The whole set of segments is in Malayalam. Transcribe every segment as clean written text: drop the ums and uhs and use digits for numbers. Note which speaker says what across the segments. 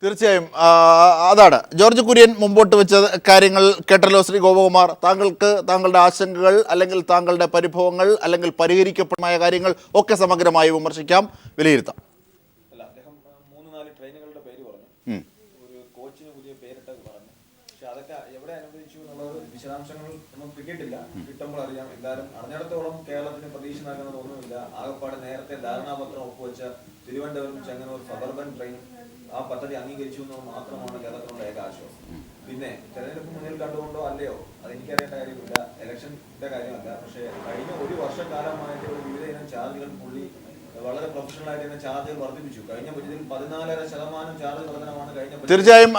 Speaker 1: തീർച്ചയായും അതാണ് ജോർജ് കുര്യൻ മുമ്പോട്ട് വെച്ച കാര്യങ്ങൾ കേട്ടല്ലോ. ശ്രീ ഗോപകുമാർ, താങ്കൾക്ക് താങ്കളുടെ ആശങ്കകൾ അല്ലെങ്കിൽ താങ്കളുടെ പരിഭവങ്ങൾ അല്ലെങ്കിൽ പരിഹരിക്കപ്പെടുന്ന കാര്യങ്ങൾ ഒക്കെ സമഗ്രമായി വിമർശിക്കാം, വിലയിരുത്താം.
Speaker 2: അദ്ദേഹം 3-4 ട്രെയിനുകളുടെ പേര് പറഞ്ഞു, ഒരു കോച്ചിന് പുതിയ പേരിട്ടത് പറഞ്ഞു. പക്ഷെ അതൊക്കെ എവിടെ അനുവദിച്ചു എന്നുള്ളത് വിശദാംശങ്ങൾ ഒന്നും കിട്ടിയിട്ടില്ല. കിട്ടുമ്പോൾ അറിയാം. എന്തായാലും അറിഞ്ഞിടത്തോളം കേരളത്തിന് പ്രതീക്ഷ നൽകുന്നതൊന്നുമില്ല. ആകപ്പാട് നേരത്തെ ധാരണാപത്രം ഒപ്പുവെച്ച തിരുവനന്തപുരം ചെങ്ങന്നൂർ സബർബൻ ട്രെയിൻ ആ പദ്ധതി അംഗീകരിച്ചു എന്നത് മാത്രമാണ് കേരളത്തിനുള്ള ഏക ആശ്വാസം. പിന്നെ തെരഞ്ഞെടുപ്പ് മുന്നിൽ കണ്ടുകൊണ്ടോ അല്ലയോ അതെനിക്കറിയേണ്ട കാര്യമില്ല, ഇലക്ഷന്റെ കാര്യമല്ല. പക്ഷേ കഴിഞ്ഞ ഒരു വർഷക്കാലമായിട്ട് വിവിധ ഇനം ചാർജുകൾ പുള്ളി വളരെ പ്രൊഫഷണൽ ആയിട്ട് തന്നെ ചാർജുകൾ വർദ്ധിപ്പിച്ചു. കഴിഞ്ഞ ബജറ്റിൽ 14.5% ചാർജ് വർധനമാണ് കഴിഞ്ഞ.
Speaker 1: തീർച്ചയായും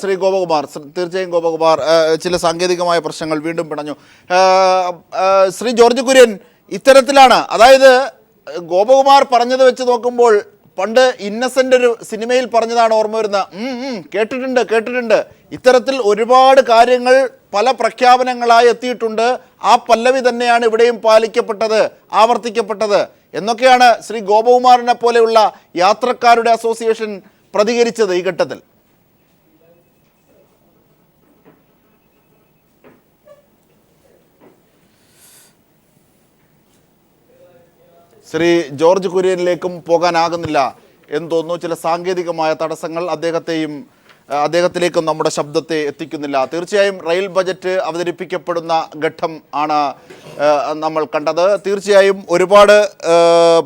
Speaker 1: ശ്രീ ഗോപകുമാർ, ചില സാങ്കേതികമായ പ്രശ്നങ്ങൾ വീണ്ടും പിണഞ്ഞു. ശ്രീ ജോർജ് കുര്യൻ, ഇത്തരത്തിലാണ്, അതായത് ഗോപകുമാർ പറഞ്ഞത് വെച്ച് നോക്കുമ്പോൾ പണ്ട് ഇന്നസെന്റ് ഒരു സിനിമയിൽ പറഞ്ഞതാണ് ഓർമ്മ വരുന്നത്. കേട്ടിട്ടുണ്ട് ഇത്തരത്തിൽ ഒരുപാട് കാര്യങ്ങൾ പല പ്രഖ്യാപനങ്ങളായി എത്തിയിട്ടുണ്ട്. ആ പല്ലവി തന്നെയാണ് ഇവിടെയും പാലിക്കപ്പെട്ടത്, ആവർത്തിക്കപ്പെട്ടത് എന്നൊക്കെയാണ് ശ്രീ ഗോപകുമാറിനെ പോലെയുള്ള യാത്രക്കാരുടെ അസോസിയേഷൻ പ്രതികരിച്ചത് ഈ ഘട്ടത്തിൽ. ശ്രീ ജോർജ് കുര്യനിലേക്കും പോകാനാകുന്നില്ല എന്ന് തോന്നുന്നു. ചില സാങ്കേതികമായ തടസ്സങ്ങൾ അദ്ദേഹത്തിലേക്കും നമ്മുടെ ശബ്ദത്തെ എത്തിക്കുന്നില്ല. തീർച്ചയായും റെയിൽ ബജറ്റ് അവതരിപ്പിക്കപ്പെടുന്ന ഘട്ടം ആണ് നമ്മൾ കണ്ടത്. തീർച്ചയായും ഒരുപാട്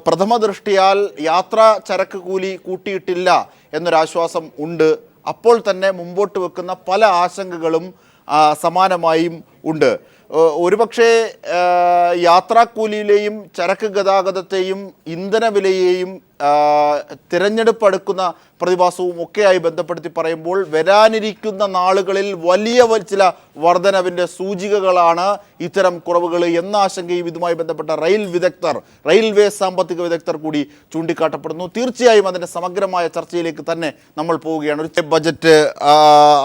Speaker 1: പ്രഥമ ദൃഷ്ടിയാൽ യാത്രാ ചരക്ക് കൂലി കൂട്ടിയിട്ടില്ല എന്നൊരാശ്വാസം ഉണ്ട്. അപ്പോൾ തന്നെ മുമ്പോട്ട് വെക്കുന്ന പല ആശങ്കകളും സമാനമായും ഉണ്ട്. ഒരുപക്ഷെ യാത്രാക്കൂലിയിലെയും ചരക്ക് ഗതാഗതത്തെയും ഇന്ധന വിലയെയും തിരഞ്ഞെടുപ്പ് അടുക്കുന്ന പ്രതിഭാസവും ഒക്കെയായി ബന്ധപ്പെടുത്തി പറയുമ്പോൾ വരാനിരിക്കുന്ന നാളുകളിൽ വലിയ ചില വർധനവിൻ്റെ സൂചികകളാണ് ഇത്തരം കുറവുകൾ എന്ന ആശങ്കയും ഇതുമായി ബന്ധപ്പെട്ട റെയിൽവേ സാമ്പത്തിക വിദഗ്ധർ കൂടി ചൂണ്ടിക്കാട്ടപ്പെടുന്നു. തീർച്ചയായും അതിൻ്റെ സമഗ്രമായ ചർച്ചയിലേക്ക് തന്നെ നമ്മൾ പോവുകയാണ്. ഒരു ബജറ്റ്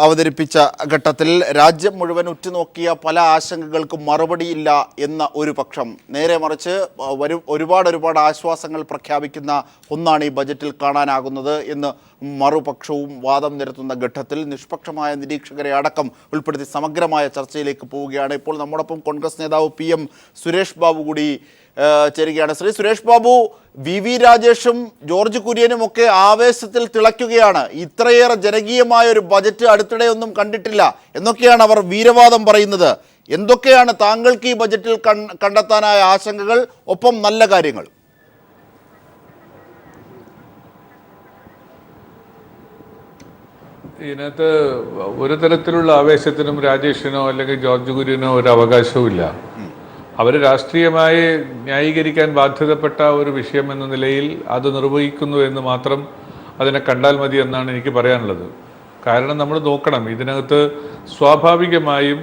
Speaker 1: അവതരിപ്പിച്ച ഘട്ടത്തിൽ രാജ്യം മുഴുവൻ ഉറ്റുനോക്കിയ പല ആശങ്കകൾക്കും മറുപടിയില്ല എന്ന ഒരു പക്ഷം, നേരെ മറിച്ച് ഒരുപാട് ആശ്വാസങ്ങൾ പ്രഖ്യാപിക്കുന്ന ഒന്നാണ് ഈ ബജറ്റിൽ കാണാനാകുന്നത് എന്ന് മറുപക്ഷവും വാദം നിരത്തുന്ന ഘട്ടത്തിൽ നിഷ്പക്ഷമായ നിരീക്ഷകരെ അടക്കം ഉൾപ്പെടുത്തി സമഗ്രമായ ചർച്ചയിലേക്ക് പോവുകയാണ്. ഇപ്പോൾ നമ്മോടൊപ്പം കോൺഗ്രസ് നേതാവ് PM സുരേഷ് ബാബു കൂടി ചേരുകയാണ്. ശ്രീ സുരേഷ് ബാബു, VV രാജേഷും ജോർജ് കുര്യനും ഒക്കെ ആവേശത്തിൽ തിളയ്ക്കുകയാണ്. ഇത്രയേറെ ജനകീയമായ ഒരു ബജറ്റ് അടുത്തിടെ ഒന്നും കണ്ടിട്ടില്ല എന്നൊക്കെയാണ് അവർ വീരവാദം പറയുന്നത്. എന്തൊക്കെയാണ് താങ്കൾക്ക് ഈ ബജറ്റിൽ കണ്ടെത്താനായ ആശങ്കകൾ, ഒപ്പം നല്ല കാര്യങ്ങൾ?
Speaker 3: ഇതിനകത്ത് ഒരു തരത്തിലുള്ള ആവേശത്തിനും രാജേഷിനോ അല്ലെങ്കിൽ ജോർജ് കുര്യനോ ഒരു അവകാശവുമില്ല. അവർ രാഷ്ട്രീയമായി ന്യായീകരിക്കാൻ ബാധ്യതപ്പെട്ട ഒരു വിഷയം എന്ന നിലയിൽ അത് നിർവഹിക്കുന്നു എന്ന് മാത്രം അതിനെ കണ്ടാൽ മതി എന്നാണ് എനിക്ക് പറയാനുള്ളത്. കാരണം നമ്മൾ നോക്കണം, ഇതിനകത്ത് സ്വാഭാവികമായും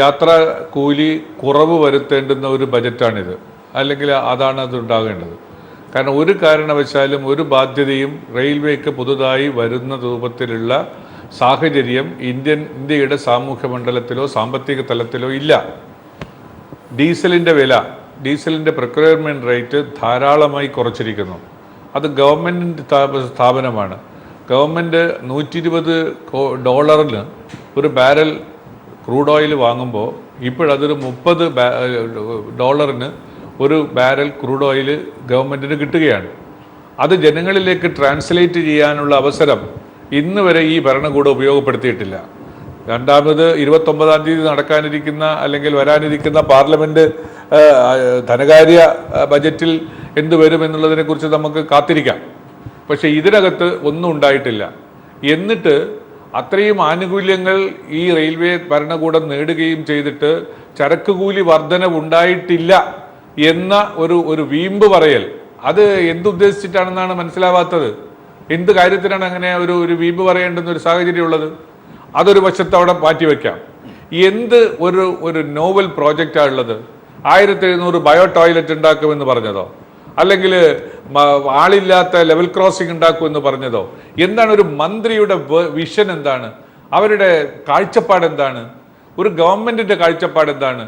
Speaker 3: യാത്രാ കൂലി കുറവ് വരുത്തേണ്ടുന്ന ഒരു ബജറ്റാണിത്, അല്ലെങ്കിൽ അതാണ് അത് ഉണ്ടാകേണ്ടത്. കാരണം ഒരു കാരണവശാലും ഒരു ബാധ്യതയും റെയിൽവേക്ക് പുതുതായി വരുന്ന രൂപത്തിലുള്ള സാഹചര്യം ഇന്ത്യയുടെ സാമൂഹ്യ മണ്ഡലത്തിലോ സാമ്പത്തിക തലത്തിലോ ഇല്ല. ഡീസലിൻ്റെ പ്രൊക്യൂർമെൻറ്റ് റേറ്റ് ധാരാളമായി കുറച്ചിരിക്കുന്നു. അത് ഗവൺമെൻറ് സ്ഥാപനമാണ്. ഗവൺമെൻറ് $120 ഒരു ബാരൽ ക്രൂഡ് ഓയിൽ വാങ്ങുമ്പോൾ ഇപ്പോഴതൊരു $30 ഒരു ബാരൽ ക്രൂഡ് ഓയിൽ ഗവൺമെൻറ്റിന് കിട്ടുകയാണ്. അത് ജനങ്ങളിലേക്ക് ട്രാൻസ്ലേറ്റ് ചെയ്യാനുള്ള അവസരം ഇന്ന് വരെ ഈ ഭരണകൂടം ഉപയോഗപ്പെടുത്തിയിട്ടില്ല. രണ്ടാമത് 29-ാം തീയതി നടക്കാനിരിക്കുന്ന അല്ലെങ്കിൽ വരാനിരിക്കുന്ന പാർലമെൻറ്റ് ധനകാര്യ ബജറ്റിൽ എന്ത് വരുമെന്നുള്ളതിനെക്കുറിച്ച് നമുക്ക് കാത്തിരിക്കാം. പക്ഷേ ഇതിനകത്ത് ഒന്നും ഉണ്ടായിട്ടില്ല. എന്നിട്ട് അത്രയും ആനുകൂല്യങ്ങൾ ഈ റെയിൽവേ ഭരണകൂടം നേടുകയും ചെയ്തിട്ട് ചരക്ക് കൂലി വർധനവുണ്ടായിട്ടില്ല എന്ന ഒരു വീമ്പ് പറയൽ, അത് എന്തുദ്ദേശിച്ചിട്ടാണെന്നാണ് മനസ്സിലാവാത്തത്. എന്ത് കാര്യത്തിനാണ് അങ്ങനെ ഒരു വീമ്പ് പറയേണ്ടുന്ന ഒരു സാഹചര്യം ഉള്ളത്? അതൊരു വശത്ത് അവിടെ മാറ്റിവെക്കാം. എന്ത് ഒരു നോവൽ പ്രോജക്റ്റാണ് ഉള്ളത്? 1700 ബയോ ടോയ്ലറ്റ് ഉണ്ടാക്കുമെന്ന് പറഞ്ഞതോ, അല്ലെങ്കിൽ ആളില്ലാത്ത ലെവൽ ക്രോസിംഗ് ഉണ്ടാക്കുമെന്ന് പറഞ്ഞതോ? എന്താണ് ഒരു മന്ത്രിയുടെ വിഷൻ? എന്താണ് അവരുടെ കാഴ്ചപ്പാട്? എന്താണ് ഒരു ഗവൺമെന്റിന്റെ കാഴ്ചപ്പാട്? എന്താണ്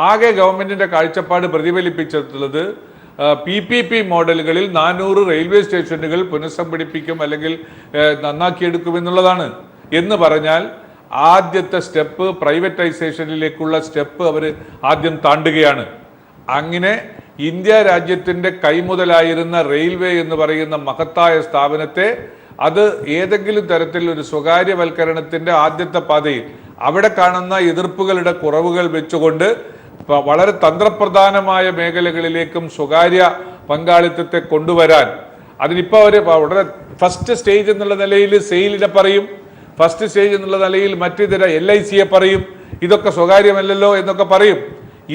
Speaker 3: ആകെ ഗവൺമെന്റിന്റെ കാഴ്ചപ്പാട് പ്രതിഫലിപ്പിച്ചിട്ടുള്ളത്? PPP മോഡലുകളിൽ 400 റെയിൽവേ സ്റ്റേഷനുകൾ പുനഃസംഘടിപ്പിക്കും അല്ലെങ്കിൽ നന്നാക്കിയെടുക്കുമെന്നുള്ളതാണ്. എന്ന് പറഞ്ഞാൽ ആദ്യത്തെ സ്റ്റെപ്പ് പ്രൈവറ്റൈസേഷനിലേക്കുള്ള സ്റ്റെപ്പ് അവർ ആദ്യം താണ്ടുകയാണ്. അങ്ങനെ ഇന്ത്യ രാജ്യത്തിൻ്റെ കൈമുതലായിരുന്ന റെയിൽവേ എന്ന് പറയുന്ന മഹത്തായ സ്ഥാപനത്തെ അത് ഏതെങ്കിലും തരത്തിൽ ഒരു സ്വകാര്യവൽക്കരണത്തിൻ്റെ ആദ്യത്തെ പാതയിൽ അവിടെ കാണുന്ന എതിർപ്പുകളുടെ കുറവുകൾ വെച്ചുകൊണ്ട് വളരെ തന്ത്രപ്രധാനമായ മേഖലകളിലേക്കും സ്വകാര്യ പങ്കാളിത്തത്തെ കൊണ്ടുവരാൻ അതിനിപ്പോൾ അവർ വളരെ ഫസ്റ്റ് സ്റ്റേജ് എന്നുള്ള നിലയിൽ സെയിലിനെ പറയും, ഫസ്റ്റ് സ്റ്റേജ് എന്നുള്ള നിലയിൽ മറ്റിതര LICയെ പറയും, ഇതൊക്കെ സ്വകാര്യമല്ലല്ലോ എന്നൊക്കെ പറയും.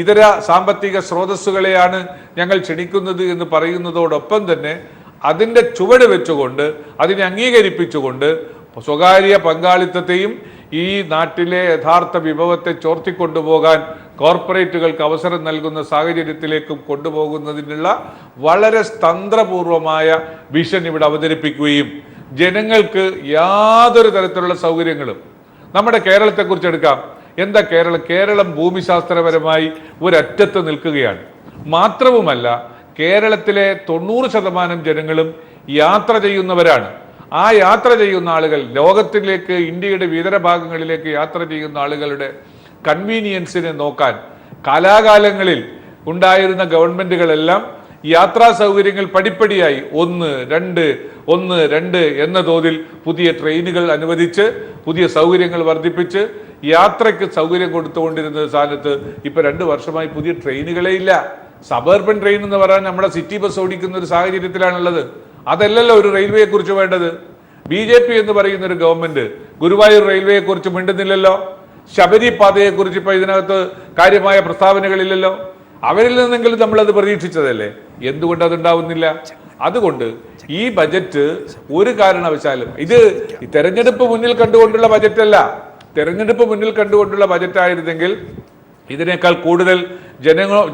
Speaker 3: ഇതര സാമ്പത്തിക സ്രോതസ്സുകളെയാണ് ഞങ്ങൾ ക്ഷണിക്കുന്നത് എന്ന് പറയുന്നതോടൊപ്പം തന്നെ അതിൻ്റെ ചുവട് വെച്ചുകൊണ്ട് അതിനെ അംഗീകരിപ്പിച്ചുകൊണ്ട് സ്വകാര്യ പങ്കാളിത്തത്തെയും ഈ നാട്ടിലെ യഥാർത്ഥ വിഭവത്തെ ചോർത്തിക്കൊണ്ടുപോകാൻ കോർപ്പറേറ്റുകൾക്ക് അവസരം നൽകുന്ന സാഹചര്യത്തിലേക്കും കൊണ്ടുപോകുന്നതിനുള്ള വളരെ തന്ത്രപൂർവമായ വിഷൻ ഇവിടെ അവതരിപ്പിക്കുകയും ജനങ്ങൾക്ക് യാതൊരു തരത്തിലുള്ള സൗകര്യങ്ങളും നമ്മുടെ കേരളത്തെക്കുറിച്ച് എടുക്കാം. എന്താ കേരളം ഭൂമിശാസ്ത്രപരമായി ഒരറ്റത്ത് നിൽക്കുകയാണ്. മാത്രവുമല്ല കേരളത്തിലെ 90% ജനങ്ങളും യാത്ര ചെയ്യുന്നവരാണ്. ആ യാത്ര ചെയ്യുന്ന ആളുകൾ ലോകത്തിലേക്ക് ഇന്ത്യയുടെ വിവിധ ഭാഗങ്ങളിലേക്ക് യാത്ര ചെയ്യുന്ന ആളുകളുടെ കൺവീനിയൻസിനെ നോക്കാൻ കാലാകാലങ്ങളിൽ ഉണ്ടായിരുന്ന ഗവൺമെന്റുകളെല്ലാം യാത്രാ സൗകര്യങ്ങൾ പടിപ്പടിയായി 1, 2 എന്ന തോതിൽ പുതിയ ട്രെയിനുകൾ അനുവദിച്ച് പുതിയ സൗകര്യങ്ങൾ വർദ്ധിപ്പിച്ച് യാത്രയ്ക്ക് സൗകര്യം കൊടുത്തുകൊണ്ടിരുന്ന സ്ഥാനത്ത് ഇപ്പൊ 2 വർഷമായി പുതിയ ട്രെയിനുകളേ ഇല്ല. സബർബൻ ട്രെയിൻ എന്ന് പറയാൻ നമ്മുടെ സിറ്റി ബസ് ഓടിക്കുന്ന ഒരു സാഹചര്യത്തിലാണുള്ളത്. അതല്ലല്ലോ ഒരു റെയിൽവേയെ കുറിച്ച് വേണ്ടത്. BJP എന്ന് പറയുന്ന ഒരു ഗവൺമെന്റ് ഗുരുവായൂർ റെയിൽവേയെ കുറിച്ച് മിണ്ടുന്നില്ലല്ലോ. ശബരി പാതയെക്കുറിച്ച് ഇപ്പൊ ഇതിനകത്ത് കാര്യമായ പ്രസ്താവനകളില്ലല്ലോ. അവരിൽ നിന്നെങ്കിലും നമ്മളത് പ്രതീക്ഷിച്ചതല്ലേ, എന്തുകൊണ്ട് അതുണ്ടാവുന്നില്ല? അതുകൊണ്ട് ഈ ബജറ്റ് ഒരു കാരണവശാലും ഇത് തെരഞ്ഞെടുപ്പ് മുന്നിൽ കണ്ടുകൊണ്ടുള്ള ബജറ്റല്ല. തെരഞ്ഞെടുപ്പ് മുന്നിൽ കണ്ടുകൊണ്ടുള്ള ബജറ്റായിരുന്നെങ്കിൽ ഇതിനേക്കാൾ കൂടുതൽ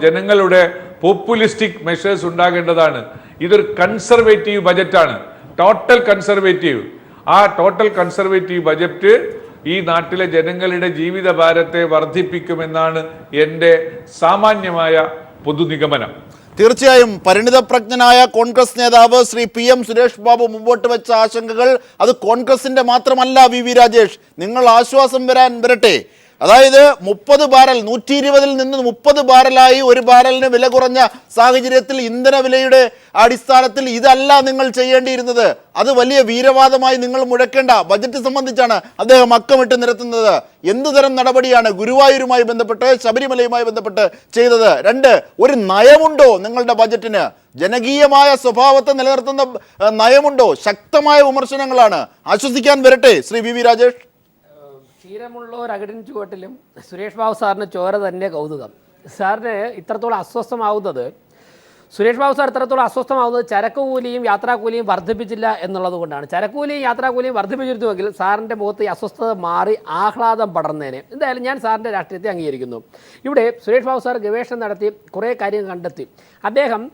Speaker 3: ജനങ്ങളുടെ പോപ്പുലിസ്റ്റിക് മെഷേഴ്സ് ഉണ്ടാകേണ്ടതാണ്. ഇതൊരു കൺസർവേറ്റീവ് ബജറ്റാണ്, ടോട്ടൽ കൺസർവേറ്റീവ്. ആ ടോട്ടൽ കൺസർവേറ്റീവ് ബജറ്റ് ഈ നാട്ടിലെ ജനങ്ങളുടെ ജീവിതഭാരത്തെ വർദ്ധിപ്പിക്കുമെന്നാണ് എൻ്റെ സാമാന്യമായ പൊതുനിഗമനം.
Speaker 1: തീർച്ചയായും പരിണിതപ്രജ്ഞനായ കോൺഗ്രസ് നേതാവ് ശ്രീ PM സുരേഷ് ബാബു മുമ്പോട്ട് വെച്ച ആശങ്കകൾ അത് കോൺഗ്രസിന്റെ മാത്രമല്ല. VV രാജേഷ്, നിങ്ങൾ ആശ്വാസം വരട്ടെ. അതായത് 30 ബാരൽ 120-ൽ നിന്ന് 30 ബാരലായി ഒരു ബാരലിന് വില കുറഞ്ഞ സാഹചര്യത്തിൽ ഇന്ധന വിലയുടെ അടിസ്ഥാനത്തിൽ ഇതല്ല നിങ്ങൾ ചെയ്യേണ്ടിയിരുന്നത്. അത് വലിയ വീരവാദമായി നിങ്ങൾ മുഴക്കേണ്ട ബജറ്റ് സംബന്ധിച്ചാണ് അദ്ദേഹം അക്കമിട്ട് നിരത്തുന്നത്. എന്തുതരം നടപടിയാണ് ഗുരുവായൂരുമായി ബന്ധപ്പെട്ട് ശബരിമലയുമായി ബന്ധപ്പെട്ട് ചെയ്തത്? 2, ഒരു നയമുണ്ടോ നിങ്ങളുടെ ബജറ്റിന്? ജനകീയമായ സ്വഭാവത്തെ നിലനിർത്തുന്ന നയമുണ്ടോ? ശക്തമായ വിമർശനങ്ങളാണ്. ആശ്വസിക്കാൻ വരട്ടെ ശ്രീ VV രാജേഷ്.
Speaker 4: ക്ഷീരമുള്ളവർ അകിടിൻ ചുവട്ടിലും സുരേഷ് ബാബു സാറിന് ചോര തന്നെ കൗതുകം. സാറിന് ഇത്രത്തോളം അസ്വസ്ഥമാവുന്നത് സുരേഷ് ബാബു സാർ ഇത്രത്തോളം അസ്വസ്ഥമാവുന്നത് ചരക്ക് കൂലിയും യാത്രാക്കൂലിയും വർദ്ധിപ്പിച്ചില്ല എന്നുള്ളത് കൊണ്ടാണ്. ചരക്കൂലിയും യാത്രാക്കൂലിയും വർദ്ധിപ്പിച്ചിരുന്നുവെങ്കിൽ സാറിൻ്റെ മുഖത്ത് ഈ അസ്വസ്ഥത മാറി ആഹ്ലാദം പടർന്നേനെ. എന്തായാലും ഞാൻ സാറിൻ്റെ രാഷ്ട്രീയത്തെ അംഗീകരിക്കുന്നു. ഇവിടെ സുരേഷ് ബാബു സാർ ഗവേഷണം നടത്തി കുറേ കാര്യങ്ങൾ കണ്ടെത്തി. അദ്ദേഹം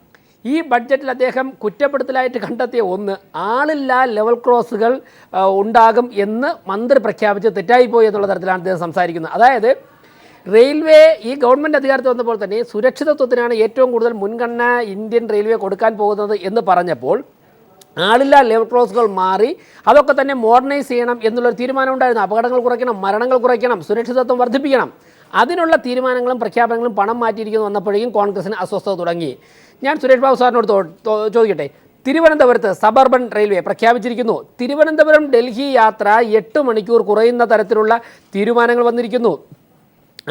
Speaker 4: ഈ ബഡ്ജറ്റിൽ അദ്ദേഹം കുറ്റപ്പെടുത്തലായിട്ട് കണ്ടെത്തിയ ഒന്ന്, ആളില്ലാ ലെവൽ ക്രോസുകൾ ഉണ്ടാകും എന്ന് മന്ത്രി പ്രഖ്യാപിച്ച് തെറ്റായിപ്പോയി എന്നുള്ള തരത്തിലാണ് അദ്ദേഹം സംസാരിക്കുന്നത്. അതായത് റെയിൽവേ ഈ ഗവൺമെൻറ് അധികാരത്തിൽ വന്നപ്പോൾ തന്നെ സുരക്ഷിതത്വത്തിനാണ് ഏറ്റവും കൂടുതൽ മുൻഗണന ഇന്ത്യൻ റെയിൽവേ കൊടുക്കാൻ പോകുന്നത് എന്ന് പറഞ്ഞപ്പോൾ ആളില്ലാ ലെവൽ ക്രോസുകൾ മാറി അതൊക്കെ തന്നെ മോഡേണൈസ് ചെയ്യണം എന്നുള്ളൊരു തീരുമാനം ഉണ്ടായിരുന്നു. അപകടങ്ങൾ കുറയ്ക്കണം, മരണങ്ങൾ കുറയ്ക്കണം, സുരക്ഷിതത്വം വർദ്ധിപ്പിക്കണം. അതിനുള്ള തീരുമാനങ്ങളും പ്രഖ്യാപനങ്ങളും പണം മാറ്റിയിരിക്കുന്നു വന്നപ്പോഴേക്കും കോൺഗ്രസിന് അസ്വസ്ഥത തുടങ്ങി. ഞാൻ സുരേഷ് ബാബു സാറിനോട് ചോദിക്കട്ടെ, തിരുവനന്തപുരത്ത് സബർബൻ റെയിൽവേ പ്രഖ്യാപിച്ചിരിക്കുന്നു. തിരുവനന്തപുരം ഡൽഹി യാത്ര 8 മണിക്കൂർ കുറയുന്ന തരത്തിലുള്ള തീരുമാനങ്ങൾ വന്നിരിക്കുന്നു.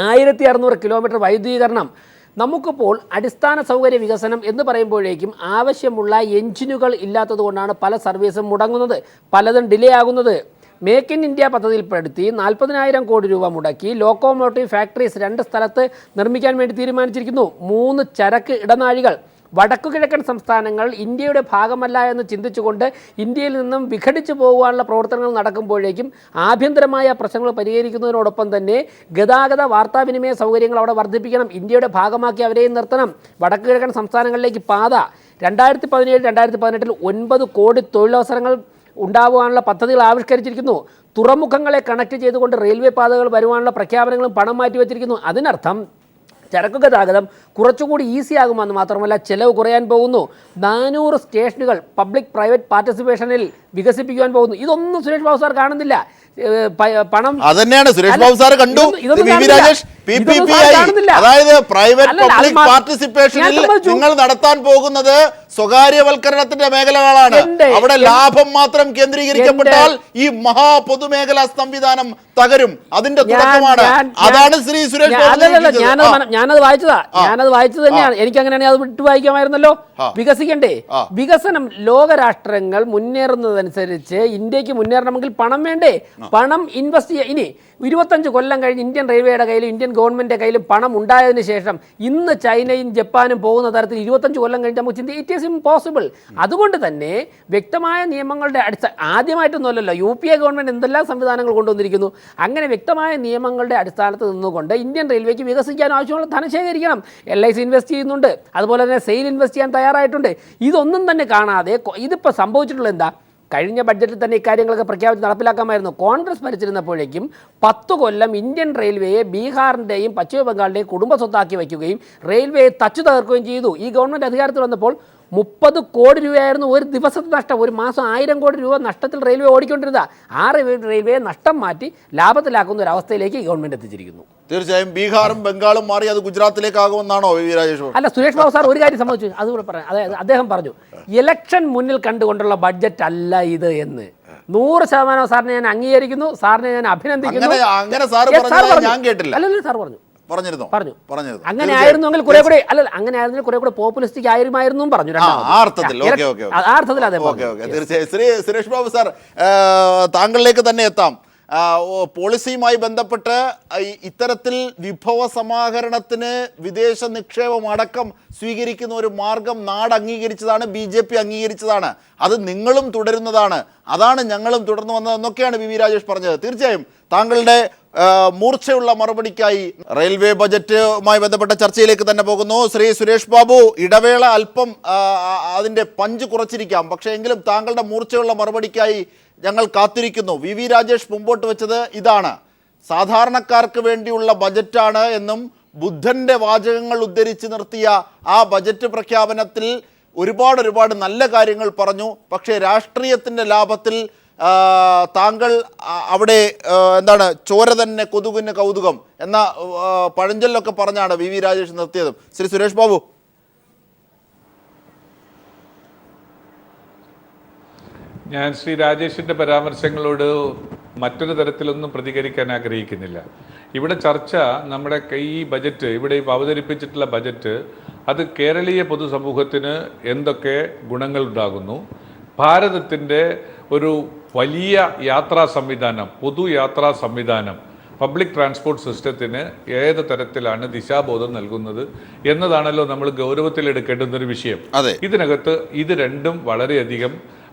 Speaker 4: 1600 കിലോമീറ്റർ വൈദ്യുതീകരണം. നമുക്കിപ്പോൾ അടിസ്ഥാന സൗകര്യ വികസനം എന്ന് പറയുമ്പോഴേക്കും ആവശ്യമുള്ള എഞ്ചിനുകൾ ഇല്ലാത്തതുകൊണ്ടാണ് പല സർവീസും മുടങ്ങുന്നത്, പലതും ഡിലേ ആകുന്നത്. മേക്ക് ഇൻ ഇന്ത്യ പദ്ധതിയിൽപ്പെടുത്തി 40,000 കോടി രൂപ മുടക്കി ലോക്കോമോട്ടീവ് ഫാക്ടറീസ് 2 സ്ഥലത്ത് നിർമ്മിക്കാൻ വേണ്ടി തീരുമാനിച്ചിരിക്കുന്നു. 3 ചരക്ക് ഇടനാഴികൾ. വടക്കുകിഴക്കൻ സംസ്ഥാനങ്ങൾ ഇന്ത്യയുടെ ഭാഗമല്ല എന്ന് ചിന്തിച്ചുകൊണ്ട് ഇന്ത്യയിൽ നിന്നും വിഘടിച്ചു പോകുവാനുള്ള പ്രവർത്തനങ്ങൾ നടക്കുമ്പോഴേക്കും ആഭ്യന്തരമായ പ്രശ്നങ്ങൾ പരിഹരിക്കുന്നതിനോടൊപ്പം തന്നെ ഗതാഗത വാർത്താവിനിമയ സൗകര്യങ്ങൾ അവിടെ വർദ്ധിപ്പിക്കണം, ഇന്ത്യയുടെ ഭാഗമാക്കി അവരെയും നിർത്തണം. വടക്കുകിഴക്കൻ സംസ്ഥാനങ്ങളിലേക്ക് പാത 2017-2018 9 കോടി തൊഴിലവസരങ്ങൾ ഉണ്ടാവാനുള്ള പദ്ധതികൾ ആവിഷ്കരിച്ചിരിക്കുന്നു. തുറമുഖങ്ങളെ കണക്ട് ചെയ്തുകൊണ്ട് റെയിൽവേ പാതകൾ വരുവാനുള്ള പ്രഖ്യാപനങ്ങളും പണം മാറ്റിവെച്ചിരിക്കുന്നു. അതിനർത്ഥം ചരക്ക് ഗതാഗതം കുറച്ചുകൂടി ഈസി ആകുമെന്ന് മാത്രമല്ല ചെലവ് കുറയാൻ പോകുന്നു. 400 സ്റ്റേഷനുകൾ പബ്ലിക് പ്രൈവറ്റ് പാർട്ടിസിപ്പേഷനിൽ വികസിപ്പിക്കുവാൻ പോകുന്നു. ഇതൊന്നും സുരേഷ് ബാബു സാർ കാണുന്നില്ല. പണം
Speaker 1: അതന്നെയാണ് സുരേഷ് ബാബു സാർ കണ്ടു. രാജേഷ് അതായത് പ്രൈവറ്റ് പബ്ലിക് പാർട്ടിസിപ്പേഷനിൽ നിങ്ങൾ നടത്താൻ പോകുന്നത് സ്വകാര്യവൽക്കരണത്തിന്റെ മേഖലകളാണ്. അവിടെ ലാഭം മാത്രം കേന്ദ്രീകരിക്കപ്പെട്ടാൽ ഈ മഹാ പൊതുമേഖലാ സംവിധാനം തകരും. അതിന്റെ തുടക്കമാണ്. അതാണ് ശ്രീ സുരേഷ്
Speaker 4: ഞാനത് വായിച്ചത് തന്നെയാണ്. എനിക്ക് അങ്ങനെയാണെങ്കിൽ അത് വിട്ടു വായിക്കാമായിരുന്നല്ലോ. വികസിക്കണ്ടേ? വികസനം ലോകരാഷ്ട്രങ്ങൾ മുന്നേറുന്നതനുസരിച്ച് ഇന്ത്യക്ക് മുന്നേറണമെങ്കിൽ പണം വേണ്ടേ? പണം ഇൻവെസ്റ്റ് ചെയ്യുക. ഇനി 25 കൊല്ലം കഴിഞ്ഞ് ഇന്ത്യൻ റെയിൽവേയുടെ കയ്യിലും ഇന്ത്യൻ ഗവൺമെൻറ്റിൻ്റെ കയ്യിലും പണം ഉണ്ടായതിനു ശേഷം ഇന്ന് ചൈനയും ജപ്പാനും പോകുന്ന തരത്തിൽ 25 കൊല്ലം കഴിഞ്ഞ് നമുക്ക് ചിന്തി ഇറ്റ് ഈസ് ഇമ്പോസിബിൾ. അതുകൊണ്ട് തന്നെ വ്യക്തമായ നിയമങ്ങളുടെ ആദ്യമായിട്ടൊന്നുമല്ലല്ലോ UPA ഗവൺമെൻറ് എന്തെല്ലാം സംവിധാനങ്ങൾ കൊണ്ടുവന്നിരിക്കുന്നു. അങ്ങനെ വ്യക്തമായ നിയമങ്ങളുടെ അടിസ്ഥാനത്തിൽ നിന്നുകൊണ്ട് ഇന്ത്യൻ റെയിൽവേക്ക് വികസിക്കാൻ ആവശ്യമുള്ള ധനം ശേഖരിക്കണം. LIC ഇൻവെസ്റ്റ് ചെയ്യുന്നുണ്ട്, അതുപോലെ തന്നെ സെയിൽ ഇൻവെസ്റ്റ് ചെയ്യാൻ തയ്യാറായിട്ടുണ്ട്. ഇതൊന്നും തന്നെ കാണാതെ ഇതിപ്പോൾ സംഭവിച്ചിട്ടുള്ളത് എന്താ? കഴിഞ്ഞ ബഡ്ജറ്റിൽ തന്നെ ഇക്കാര്യങ്ങളൊക്കെ പ്രഖ്യാപിച്ച് നടപ്പിലാക്കാമായിരുന്നു. കോൺഗ്രസ് ഭരിച്ചിരുന്നപ്പോഴേക്കും 10 കൊല്ലം ഇന്ത്യൻ റെയിൽവേയെ ബീഹാറിൻ്റെയും പശ്ചിമ ബംഗാളിൻ്റെയും കുടുംബ സ്വത്താക്കി വയ്ക്കുകയും റെയിൽവേയെ തച്ചു തകർക്കുകയും ചെയ്തു. ഈ ഗവൺമെൻറ് അധികാരത്തിൽ വന്നപ്പോൾ 30 കോടി രൂപയായിരുന്നു ഒരു ദിവസത്തെ നഷ്ടം. ഒരു മാസം 1000 കോടി രൂപ നഷ്ടത്തിൽ റെയിൽവേ ഓടിക്കൊണ്ടിരുന്നത്. ആ റെയിൽവേയെ നഷ്ടം മാറ്റി ലാഭത്തിലാക്കുന്ന ഒരു അവസ്ഥയിലേക്ക് ഗവൺമെൻറ് എത്തിച്ചിരിക്കുന്നു.
Speaker 1: തീർച്ചയായും ബീഹാറും ബംഗാളും മാറി അത് ഗുജറാത്തിലേക്കാകുമെന്നാണോ വി രാജേഷ്?
Speaker 4: അല്ല, സുരേഷ് ബാബു സാർ ഒരു കാര്യം സംബന്ധിച്ചു അതുകൂടെ പറയാം. അതായത് അദ്ദേഹം പറഞ്ഞു ഇലക്ഷൻ മുന്നിൽ കണ്ടുകൊണ്ടുള്ള ബഡ്ജറ്റ് അല്ല ഇത് എന്ന്. 100% സാറിനെ ഞാൻ അംഗീകരിക്കുന്നു, സാറിനെ ഞാൻ അഭിനന്ദിക്കുന്നു.
Speaker 1: അങ്ങനെ സാർ ഞാൻ കേട്ടില്ല.
Speaker 4: അല്ലല്ലോ സാർ പറഞ്ഞു.
Speaker 1: പറഞ്ഞു
Speaker 4: അങ്ങനെ ആയിരുന്നെങ്കിൽ കുറെ കൂടെ അങ്ങനെ ആയിരുന്നെങ്കിൽ കുറെ കൂടെ പോപ്പുലിസ്റ്റിക് ആയിരുമായിരുന്നു പറഞ്ഞു.
Speaker 1: അർത്ഥത്തിൽ തീർച്ചയായും. ശ്രീ സുരേഷ് ബാബു സാർ, താങ്കളിലേക്ക് തന്നെ എത്താം. പോളിസിയുമായി ബന്ധപ്പെട്ട് ഇത്തരത്തിൽ വിഭവ സമാഹരണത്തിന് വിദേശ നിക്ഷേപം അടക്കം സ്വീകരിക്കുന്ന ഒരു മാർഗം നാട് അംഗീകരിച്ചതാണ്, BJP അംഗീകരിച്ചതാണ്. അത് നിങ്ങളും തുടരുന്നതാണ്. അതാണ് ഞങ്ങളും തുടർന്നു വന്നതെന്നൊക്കെയാണ് വി രാജേഷ് പറഞ്ഞത്. തീർച്ചയായും താങ്കളുടെ മൂർച്ചയുള്ള മറുപടിക്കായി റെയിൽവേ ബജറ്റുമായി ബന്ധപ്പെട്ട ചർച്ചയിലേക്ക് തന്നെ പോകുന്നു. ശ്രീ സുരേഷ് ബാബു, ഇടവേള അല്പം അതിൻ്റെ പഞ്ച് കുറച്ചിരിക്കാം, പക്ഷേ എങ്കിലും താങ്കളുടെ മൂർച്ചയുള്ള മറുപടിക്കായി ഞങ്ങൾ കാത്തിരിക്കുന്നു. വി രാജേഷ് മുമ്പോട്ട് വെച്ചത് ഇതാണ്: സാധാരണക്കാർക്ക് വേണ്ടിയുള്ള ബജറ്റാണ് എന്നും ബുദ്ധൻ്റെ വാചകങ്ങൾ ഉദ്ധരിച്ച് നിർത്തിയ ആ ബജറ്റ് പ്രഖ്യാപനത്തിൽ ഒരുപാട് നല്ല കാര്യങ്ങൾ പറഞ്ഞു. പക്ഷേ രാഷ്ട്രീയത്തിൻ്റെ ലാഭത്തിൽ താങ്കൾ അവിടെ എന്താണ് ചോര തന്നെ കൊതുകിന് കൗതുകം എന്ന പഴഞ്ചൊല്ലൊക്കെ പറഞ്ഞാണ് വി രാജേഷ് നിർത്തിയതും. ശ്രീ സുരേഷ് ബാബു.
Speaker 3: ഞാൻ ശ്രീ രാജേഷിൻ്റെ പരാമർശങ്ങളോട് മറ്റൊരു തരത്തിലൊന്നും പ്രതികരിക്കാൻ ആഗ്രഹിക്കുന്നില്ല. ഇവിടെ ചർച്ച നമ്മുടെ ഈ ബജറ്റ്, ഇവിടെ അവതരിപ്പിച്ചിട്ടുള്ള ബജറ്റ്, അത് കേരളീയ പൊതുസമൂഹത്തിന് എന്തൊക്കെ ഗുണങ്ങൾ ഉണ്ടാകുന്നു, ഭാരതത്തിൻ്റെ ഒരു വലിയ യാത്രാ സംവിധാനം, പൊതുയാത്രാ സംവിധാനം, പബ്ലിക് ട്രാൻസ്പോർട്ട് സിസ്റ്റത്തിന് ഏത് തരത്തിലാണ് ദിശാബോധം നൽകുന്നത് എന്നതാണല്ലോ നമ്മൾ ഗൗരവത്തിലെടുക്കേണ്ടുന്നൊരു വിഷയം. ഇതിനകത്ത് ഇത് രണ്ടും വളരെയധികം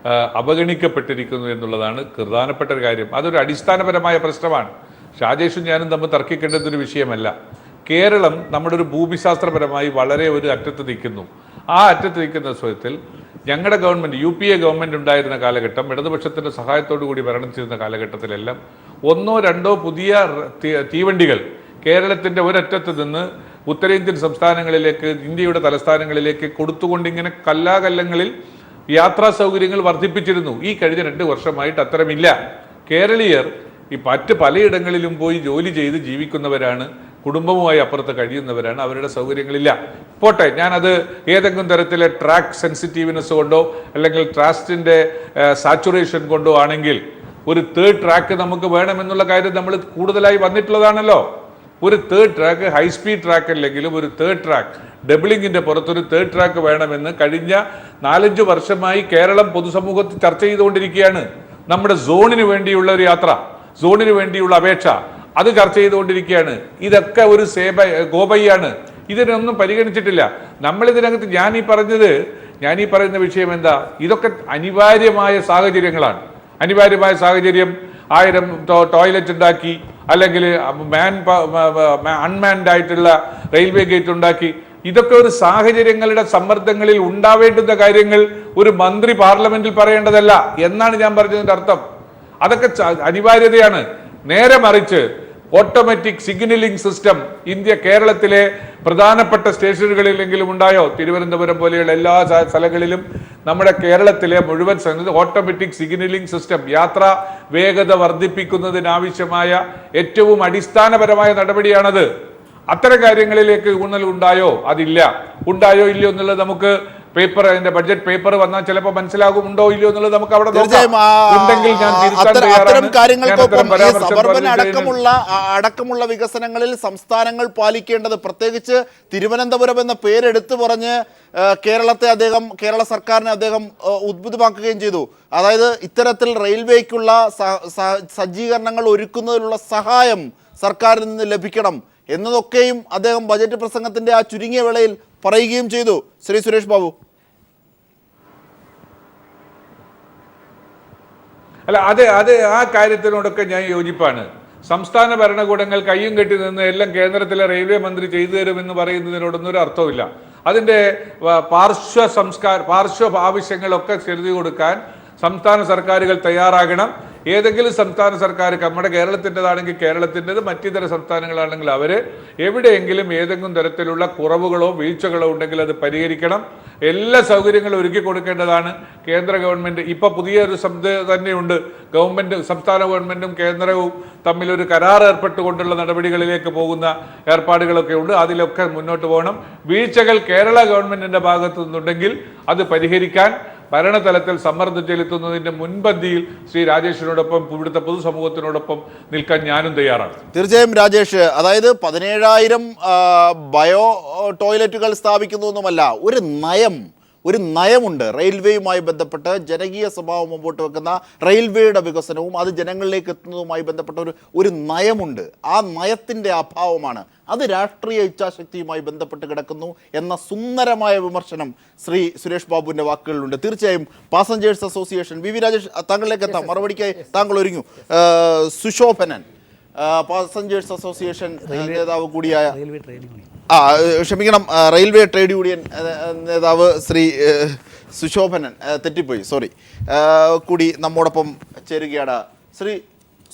Speaker 3: അവഗണിക്കപ്പെട്ടിരിക്കുന്നു എന്നുള്ളതാണ് പ്രധാനപ്പെട്ട ഒരു കാര്യം. അതൊരു അടിസ്ഥാനപരമായ പ്രശ്നമാണ്. രാജേഷും ഞാനും തമ്മിൽ തർക്കിക്കേണ്ടതൊരു വിഷയമല്ല. കേരളം നമ്മുടെ ഒരു ഭൂമിശാസ്ത്രപരമായി വളരെ ഒരു അറ്റത്ത് നിൽക്കുന്നു. ആ അറ്റത്ത് നിൽക്കുന്ന സ്വയത്തിൽ ഞങ്ങളുടെ ഗവൺമെൻറ്, UPA ഗവൺമെൻറ് ഉണ്ടായിരുന്ന കാലഘട്ടം, ഇടതുപക്ഷത്തിൻ്റെ സഹായത്തോടു കൂടി ഭരണം ചെയ്യുന്ന കാലഘട്ടത്തിലെല്ലാം 1 or 2 പുതിയ തീവണ്ടികൾ കേരളത്തിൻ്റെ ഒരറ്റത്ത് നിന്ന് ഉത്തരേന്ത്യൻ സംസ്ഥാനങ്ങളിലേക്ക്, ഇന്ത്യയുടെ തലസ്ഥാനങ്ങളിലേക്ക് കൊടുത്തുകൊണ്ടിങ്ങനെ കല്ലാകല്ലങ്ങളിൽ യാത്രാ സൗകര്യങ്ങൾ വർദ്ധിപ്പിച്ചിരുന്നു. ഈ കഴിഞ്ഞ 2 വർഷമായിട്ട് അത്തരമില്ല. കേരളീയർ ഈ മറ്റ് പലയിടങ്ങളിലും പോയി ജോലി ചെയ്ത് ജീവിക്കുന്നവരാണ്, കുടുംബവുമായി അപ്പുറത്ത് കഴിയുന്നവരാണ്. അവരുടെ സൗകര്യങ്ങളില്ല. പോട്ടെ, ഞാനത് ഏതെങ്കിലും തരത്തിലെ ട്രാക്ക് സെൻസിറ്റീവ്നെസ് കൊണ്ടോ അല്ലെങ്കിൽ ട്രാസ്റ്റിൻ്റെ സാച്ചുറേഷൻ കൊണ്ടോ ആണെങ്കിൽ ഒരു 3rd ട്രാക്ക് നമുക്ക് വേണമെന്നുള്ള കാര്യം നമ്മൾ കൂടുതലായി വന്നിട്ടുള്ളതാണല്ലോ. ഒരു 3rd ട്രാക്ക്, ഹൈസ്പീഡ് ട്രാക്ക് അല്ലെങ്കിലും ഒരു 3rd ട്രാക്ക്, ഡബിളിങ്ങിൻ്റെ പുറത്തൊരു 3rd ട്രാക്ക് വേണമെന്ന് കഴിഞ്ഞ 4-5 വർഷമായി കേരളം പൊതുസമൂഹത്തിൽ ചർച്ച ചെയ്തുകൊണ്ടിരിക്കുകയാണ്. നമ്മുടെ സോണിന് വേണ്ടിയുള്ള ഒരു യാത്ര, സോണിന് വേണ്ടിയുള്ള അപേക്ഷ, അത് ചർച്ച ചെയ്തുകൊണ്ടിരിക്കുകയാണ്. ഇതൊക്കെ ഒരു ഗോപയ്യാണ്. ഇതിനൊന്നും പരിഗണിച്ചിട്ടില്ല. നമ്മളിതിനകത്ത് ഞാൻ ഈ പറയുന്ന വിഷയം എന്താ? ഇതൊക്കെ അനിവാര്യമായ സാഹചര്യങ്ങളാണ്. അനിവാര്യമായ സാഹചര്യം 1000 ടോയ്ലറ്റ് ഉണ്ടാക്കി, അല്ലെങ്കിൽ അൺമാൻഡ് ആയിട്ടുള്ള റെയിൽവേ ഗേറ്റ് ഉണ്ടാക്കി. ഇതൊക്കെ ഒരു സാഹചര്യങ്ങളുടെ സമ്മർദ്ദങ്ങളിൽ ഉണ്ടാവേണ്ടുന്ന കാര്യങ്ങൾ ഒരു മന്ത്രി പാർലമെന്റിൽ പറയേണ്ടതല്ല എന്നാണ് ഞാൻ പറഞ്ഞതിൻ്റെ അർത്ഥം. അതൊക്കെ അനിവാര്യതയാണ്. നേരെ മറിച്ച് ഓട്ടോമാറ്റിക് സിഗ്നലിംഗ് സിസ്റ്റം കേരളത്തിലെ പ്രധാനപ്പെട്ട സ്റ്റേഷനുകളിലെങ്കിലും ഉണ്ടായോ? തിരുവനന്തപുരം പോലെയുള്ള എല്ലാ സ്ഥലങ്ങളിലും നമ്മുടെ കേരളത്തിലെ മുഴുവൻ ഓട്ടോമാറ്റിക് സിഗ്നലിംഗ് സിസ്റ്റം, യാത്രാ വേഗത വർദ്ധിപ്പിക്കുന്നതിനാവശ്യമായ ഏറ്റവും അടിസ്ഥാനപരമായ നടപടിയാണത്. അത്തരം കാര്യങ്ങളിലേക്ക് ഊന്നൽ ഉണ്ടായോ? അതില്ല. ഉണ്ടായോ ഇല്ലയോ എന്നുള്ളത് നമുക്ക് അതിന്റെ ബഡ്ജറ്റ് പേപ്പർ വന്നാൽ ചിലപ്പോൾ മനസ്സിലാകും. ഉണ്ടോ ഇല്ലയോ എന്നുള്ളത് നമുക്ക് അവിടെ ഉണ്ടെങ്കിൽ ഞാൻ
Speaker 1: അത്തരം കാര്യങ്ങൾക്കൊപ്പം സബർബൻ അടക്കമുള്ള വികസനങ്ങളിൽ സംസ്ഥാനങ്ങൾ പാലിക്കേണ്ടത്, പ്രത്യേകിച്ച് തിരുവനന്തപുരം എന്ന പേരെടുത്തു പറഞ്ഞ് കേരള സർക്കാരിനെ അദ്ദേഹം ഉദ്ബുദ്ധമാക്കുകയും ചെയ്തു. അതായത് ഇത്തരത്തിൽ റെയിൽവേക്കുള്ള സജ്ജീകരണങ്ങൾ ഒരുക്കുന്നതിനുള്ള സഹായം സർക്കാരിൽ നിന്ന് ലഭിക്കണം എന്നതൊക്കെയും അദ്ദേഹം ബജറ്റ് പ്രസംഗത്തിന്റെ ആ ചുരുങ്ങിയ വേളയിൽ പറയുകയും ചെയ്തു. ശ്രീ സുരേഷ് ബാബു.
Speaker 3: അല്ല, അത് ആ കാര്യത്തിനോടൊക്കെ ഞാൻ യോജിപ്പാണ്. സംസ്ഥാന ഭരണകൂടങ്ങൾ കയ്യും കെട്ടി നിന്ന് എല്ലാം കേന്ദ്രത്തിലെ റെയിൽവേ മന്ത്രി ചെയ്തു തരുമെന്ന് പറയുന്നതിനോടൊന്നും ഒരു അർത്ഥമില്ല. അതിൻ്റെ പാർശ്വ ആവശ്യങ്ങളൊക്കെ കരുതി കൊടുക്കാൻ സംസ്ഥാന സർക്കാരുകൾ തയ്യാറാകണം. ഏതെങ്കിലും സംസ്ഥാന സർക്കാർ, നമ്മുടെ കേരളത്തിൻ്റെതാണെങ്കിൽ കേരളത്തിൻ്റെത്, മറ്റിതര സംസ്ഥാനങ്ങളാണെങ്കിൽ അവർ എവിടെയെങ്കിലും ഏതെങ്കിലും തരത്തിലുള്ള കുറവുകളോ വീഴ്ചകളോ ഉണ്ടെങ്കിൽ അത് പരിഹരിക്കണം. എല്ലാ സൗകര്യങ്ങളും ഒരുക്കി കൊടുക്കേണ്ടതാണ് കേന്ദ്ര ഗവൺമെൻറ്. ഇപ്പോൾ പുതിയൊരു തന്നെയുണ്ട്. സംസ്ഥാന ഗവൺമെൻറ്റും കേന്ദ്രവും തമ്മിലൊരു കരാർ ഏർപ്പെട്ടുകൊണ്ടുള്ള നടപടികളിലേക്ക് പോകുന്ന ഏർപ്പാടുകളൊക്കെ ഉണ്ട്. അതിലൊക്കെ മുന്നോട്ട് പോകണം. വീഴ്ചകൾ കേരള ഗവൺമെൻറ്റിൻ്റെ ഭാഗത്തു നിന്നുണ്ടെങ്കിൽ അത് പരിഹരിക്കാൻ ഭരണതലത്തിൽ സമ്മർദ്ദം ചെലുത്തുന്നതിന്റെ മുൻപന്തിയിൽ ശ്രീ രാജേഷിനോടൊപ്പം ഇവിടുത്തെ പൊതുസമൂഹത്തിനോടൊപ്പം നിൽക്കാൻ ഞാനും തയ്യാറാണ്.
Speaker 1: തീർച്ചയായും രാജേഷ്, അതായത് 17,000 ബയോ ടോയ്ലറ്റുകൾ സ്ഥാപിക്കുന്നതൊന്നുമല്ല, ഒരു നയമുണ്ട് റെയിൽവേയുമായി ബന്ധപ്പെട്ട്. ജനകീയ സ്വഭാവം മുമ്പോട്ട് വെക്കുന്ന റെയിൽവേയുടെ വികസനവും അത് ജനങ്ങളിലേക്ക് എത്തുന്നതുമായി ബന്ധപ്പെട്ട ഒരു നയമുണ്ട്. ആ നയത്തിൻ്റെ അഭാവമാണ്, അത് രാഷ്ട്രീയ ഇച്ഛാശക്തിയുമായി ബന്ധപ്പെട്ട് കിടക്കുന്നു എന്ന സുന്ദരമായ വിമർശനം ശ്രീ സുരേഷ് ബാബുവിൻ്റെ വാക്കുകളിലുണ്ട്. തീർച്ചയായും പാസഞ്ചേഴ്സ് അസോസിയേഷൻ, വി രാജേഷ് താങ്കളിലേക്ക് എത്താം, മറുപടിക്കായി താങ്കൾ ഒരുങ്ങൂ. സുശോഭനൻ, പാസഞ്ചേഴ്സ് അസോസിയേഷൻ നേതാവ് കൂടിയായ, ക്ഷമിക്കണം, റെയിൽവേ ട്രേഡ് യൂണിയൻ നേതാവ് ശ്രീ സുശോഭനൻ, തെറ്റിപ്പോയി, സോറി, കൂടി നമ്മോടൊപ്പം ചേരുകയാണ്. ശ്രീ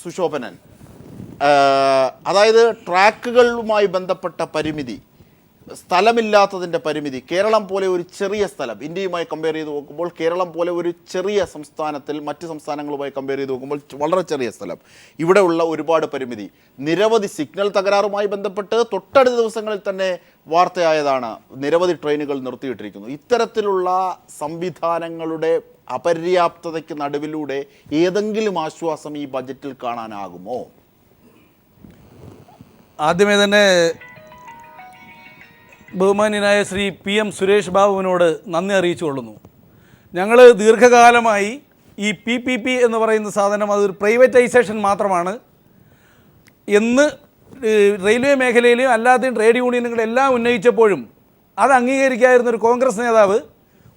Speaker 1: സുശോഭനൻ, അതായത് ട്രാക്കുകളുമായി ബന്ധപ്പെട്ട പരിമിതി, സ്ഥലമില്ലാത്തതിൻ്റെ പരിമിതി, കേരളം പോലെ ഒരു ചെറിയ സ്ഥലം, ഇന്ത്യയുമായി കമ്പയർ ചെയ്ത് നോക്കുമ്പോൾ കേരളം പോലെ ഒരു ചെറിയ സംസ്ഥാനത്തിൽ മറ്റ് സംസ്ഥാനങ്ങളുമായി കമ്പയർ ചെയ്ത് നോക്കുമ്പോൾ വളരെ ചെറിയ സ്ഥലം, ഇവിടെ ഉള്ള ഒരുപാട് പരിമിതി, നിരവധി സിഗ്നൽ തകരാറുമായി ബന്ധപ്പെട്ട് തൊട്ടടുത്ത ദിവസങ്ങളിൽ തന്നെ വാർത്തയായതാണ്, നിരവധി ട്രെയിനുകൾ നിർത്തിയിട്ടിരിക്കുന്നു. ഇത്തരത്തിലുള്ള സംവിധാനങ്ങളുടെ അപര്യാപ്തതയ്ക്ക് നടുവിലൂടെ ഏതെങ്കിലും ആശ്വാസം ഈ ബജറ്റിൽ കാണാനാകുമോ?
Speaker 5: ആദ്യമേ തന്നെ ബഹുമാന്യനായ ശ്രീ PM സുരേഷ് ബാബുവിനോട് നന്ദി അറിയിച്ചുകൊള്ളുന്നു. ഞങ്ങൾ ദീർഘകാലമായി ഈ PPP എന്ന് പറയുന്ന സാധനം അതൊരു പ്രൈവറ്റൈസേഷൻ മാത്രമാണ് എന്ന് റെയിൽവേ മേഖലയിലും അല്ലാതെയും ട്രേഡ് യൂണിയനുകളെല്ലാം ഉന്നയിച്ചപ്പോഴും അത് അംഗീകരിക്കാതിരുന്ന ഒരു കോൺഗ്രസ് നേതാവ്,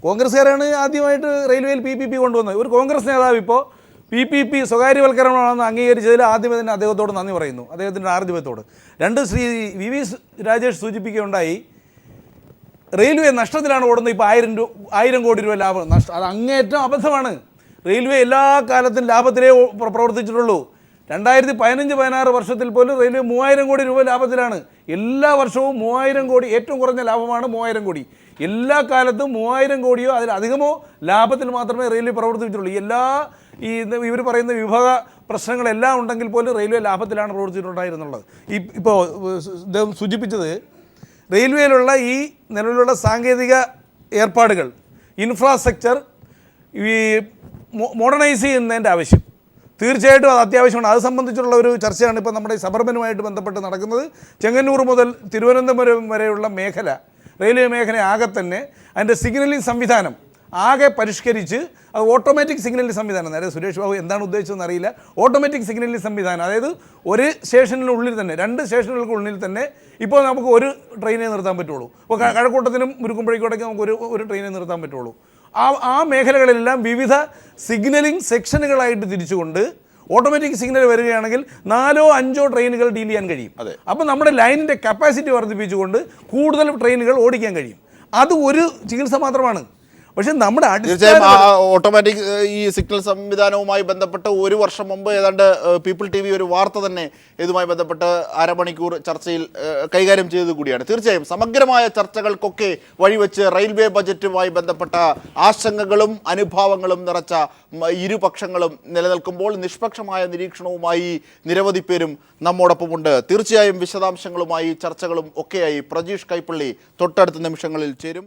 Speaker 5: കോൺഗ്രസ്സുകാരാണ് ആദ്യമായിട്ട് റെയിൽവേയിൽ PPP കൊണ്ടുവന്നത്, ഒരു കോൺഗ്രസ് നേതാവ് ഇപ്പോൾ PPP സ്വകാര്യവൽക്കരണമാണെന്ന് അംഗീകരിച്ചതിൽ ആദ്യമേ തന്നെ അദ്ദേഹത്തോട് നന്ദി പറയുന്നു, അദ്ദേഹത്തിൻ്റെ ആർജവത്തോട്. രണ്ട്, ശ്രീ VV രാജേഷ് സൂചിപ്പിക്കുകയുണ്ടായി, റെയിൽവേ നഷ്ടത്തിലാണ് ഓടുന്നത്, ഇപ്പോൾ 1000 കോടി രൂപ ലാഭം നഷ്ടം. അത് അങ്ങേയറ്റം അബദ്ധമാണ്. റെയിൽവേ എല്ലാ കാലത്തും ലാഭത്തിലേ പ്രവർത്തിച്ചിട്ടുള്ളൂ. 2015-16 വർഷത്തിൽ പോലും റെയിൽവേ 3000 കോടി രൂപ ലാഭത്തിലാണ്. എല്ലാ വർഷവും 3000 കോടി, ഏറ്റവും കുറഞ്ഞ ലാഭമാണ് 3000 കോടി. എല്ലാ കാലത്തും 3000 കോടിയോ അതിലധികമോ ലാഭത്തിൽ മാത്രമേ റെയിൽവേ പ്രവർത്തിച്ചിട്ടുള്ളൂ. എല്ലാ ഇവർ പറയുന്ന വിഭാഗ പ്രശ്നങ്ങളെല്ലാം ഉണ്ടെങ്കിൽ പോലും റെയിൽവേ ലാഭത്തിലാണ് പ്രവർത്തിച്ചിട്ടുണ്ടായിരുന്നുള്ളത്. ഇപ്പോൾ ഇദ്ദേഹം സൂചിപ്പിച്ചത് റെയിൽവേയിലുള്ള ഈ നിലവിലുള്ള സാങ്കേതിക ഏർപ്പാടുകൾ, ഇൻഫ്രാസ്ട്രക്ചർ ഈ മോഡേണൈസ് ചെയ്യുന്നതിൻ്റെ ആവശ്യം തീർച്ചയായിട്ടും അത് അത്യാവശ്യമാണ്. അത് സംബന്ധിച്ചുള്ള ഒരു ചർച്ചയാണ് ഇപ്പോൾ നമ്മുടെ സബർബനുമായിട്ട് ബന്ധപ്പെട്ട് നടക്കുന്നത്. ചെങ്ങന്നൂർ മുതൽ തിരുവനന്തപുരം വരെയുള്ള മേഖല, റെയിൽവേ മേഖല ആകെ തന്നെ അതിൻ്റെ സിഗ്നലിംഗ് സംവിധാനം ആകെ പരിഷ്കരിച്ച് അത് ഓട്ടോമാറ്റിക് സിഗ്നലിംഗ് സംവിധാനം, അതായത് സുരേഷ് ബാബു എന്താണ് ഉദ്ദേശിച്ചതെന്ന് അറിയില്ല, ഓട്ടോമാറ്റിക് സിഗ്നലിംഗ് സംവിധാനം, അതായത് ഒരു സ്റ്റേഷനിനുള്ളിൽ തന്നെ 2 സ്റ്റേഷനുകൾക്കുള്ളിൽ തന്നെ ഇപ്പോൾ നമുക്ക് ഒരു ട്രെയിനെ നിർത്താൻ പറ്റുള്ളൂ. ഇപ്പോൾ കഴക്കൂട്ടത്തിനും മുരുക്കുംപുഴയ്ക്കോടേക്ക് നമുക്ക് ഒരു ട്രെയിനെ നിർത്താൻ പറ്റുള്ളൂ. ആ മേഖലകളിലെല്ലാം വിവിധ സിഗ്നലിംഗ് സെക്ഷനുകളായിട്ട് തിരിച്ചുകൊണ്ട് ഓട്ടോമാറ്റിക് സിഗ്നൽ വരികയാണെങ്കിൽ 4 or 5 ട്രെയിനുകൾ ഡീൽ ചെയ്യാൻ കഴിയും. അപ്പോൾ നമ്മുടെ ലൈനിൻ്റെ കപ്പാസിറ്റി വർദ്ധിപ്പിച്ചുകൊണ്ട് കൂടുതൽ ട്രെയിനുകൾ ഓടിക്കാൻ കഴിയും. അത് ഒരു ചികിത്സ മാത്രമാണ്. പക്ഷെ നമ്മുടെ
Speaker 1: തീർച്ചയായും ഓട്ടോമാറ്റിക് ഈ സിഗ്നൽ സംവിധാനവുമായി ബന്ധപ്പെട്ട് ഒരു വർഷം മുമ്പ് ഏതാണ്ട് പീപ്പിൾ TV ഒരു വാർത്ത തന്നെ ഇതുമായി ബന്ധപ്പെട്ട് അരമണിക്കൂർ ചർച്ചയിൽ കൈകാര്യം ചെയ്തത് കൂടിയാണ്. തീർച്ചയായും സമഗ്രമായ ചർച്ചകൾക്കൊക്കെ വഴിവെച്ച് റെയിൽവേ ബജറ്റുമായി ബന്ധപ്പെട്ട ആശങ്കകളും അനുഭാവങ്ങളും നിറച്ച ഇരുപക്ഷങ്ങളും നിലനിൽക്കുമ്പോൾ നിഷ്പക്ഷമായ നിരീക്ഷണവുമായി നിരവധി പേരും നമ്മോടൊപ്പമുണ്ട്. തീർച്ചയായും വിശദാംശങ്ങളുമായി ചർച്ചകളും ഒക്കെയായി പ്രജീഷ് കൈപ്പള്ളി തൊട്ടടുത്ത നിമിഷങ്ങളിൽ ചേരും.